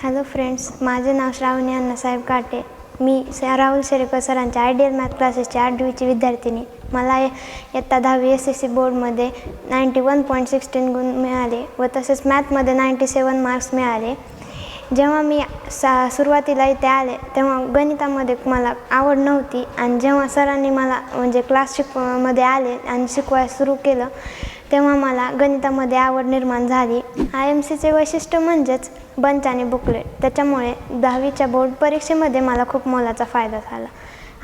Hello friends, माझे नाव श्रावणी अण्णासाहेब काटे. मी राहुल शेरेकर सरांच्या आयडियल मॅथ क्लासेसची 8वीची विद्यार्थिनी. मला इयत्ता 10वी SSC बोर्डमध्ये 91.16 गुण मिळाले व तसेच मॅथमध्ये 97 मार्क्स मिळाले. जेव्हा मी सुरुवातीला इथे आले तेव्हा गणितामध्ये मला आवड नव्हती आणि जेव्हा सरांनी मला म्हणजे क्लास मध्ये आले आणि शिकवायला सुरू केलं तेव्हा मला गणितामध्ये आवड निर्माण झाली. IMCचे वैशिष्ट्य म्हणजेच बंच आणि बुकलेट. त्याच्यामुळे 10वीच्या बोर्ड परीक्षेमध्ये मला खूप मोलाचा फायदा झाला.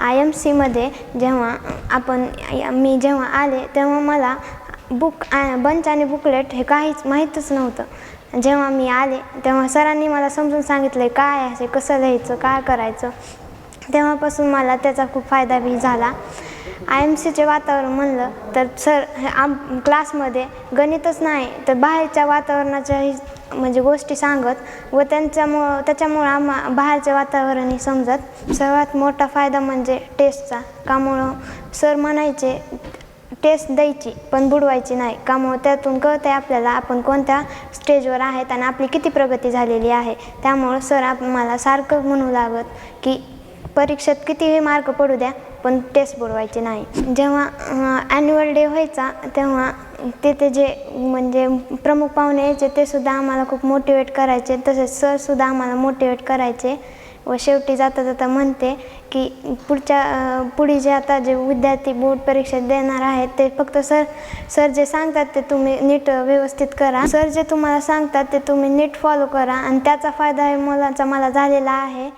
IMCमध्ये मी जेव्हा आले तेव्हा मला बंच आणि बुकलेट हे काहीच माहीतच नव्हतं. जेव्हा मी आले तेव्हा सरांनी मला समजून सांगितलं काय आहे, कसं लिहायचं, काय करायचं. तेव्हापासून मला त्याचा खूप फायदा बी झाला. IMCचे वातावरण म्हणलं तर सर क्लासमध्ये गणितच नाही तर बाहेरच्या वातावरणाच्याही म्हणजे गोष्टी सांगत व त्याच्यामुळं बाहेरचे वातावरणही समजत. सर्वात मोठा फायदा म्हणजे टेस्टचा. त्यामुळं सर म्हणायचे टेस्ट द्यायची पण बुडवायची नाही. त्यामुळं त्यातून कळतं आहे आपल्याला आपण कोणत्या स्टेजवर आहेत आणि आपली किती प्रगती झालेली आहे. त्यामुळं सर मला सारखं म्हणू लागत की परीक्षेत कितीही मार्क पडू द्या पण टेस्ट बुडवायची नाही. जेव्हा ॲन्युअल डे व्हायचा तेव्हा तिथे जे म्हणजे प्रमुख पाहुणे यायचे ते सुद्धा आम्हाला खूप मोटिवेट करायचे. तसेच सरसुद्धा आम्हाला मोटिवेट करायचे. व शेवटी जाता जाता म्हणते की पुढे जे आता जे विद्यार्थी बोर्ड परीक्षा देणार आहेत ते फक्त सर जे सांगतात ते तुम्ही नीट व्यवस्थित करा. सर जे तुम्हाला सांगतात ते तुम्ही नीट फॉलो करा आणि त्याचा फायदा हे मला झालेला आहे.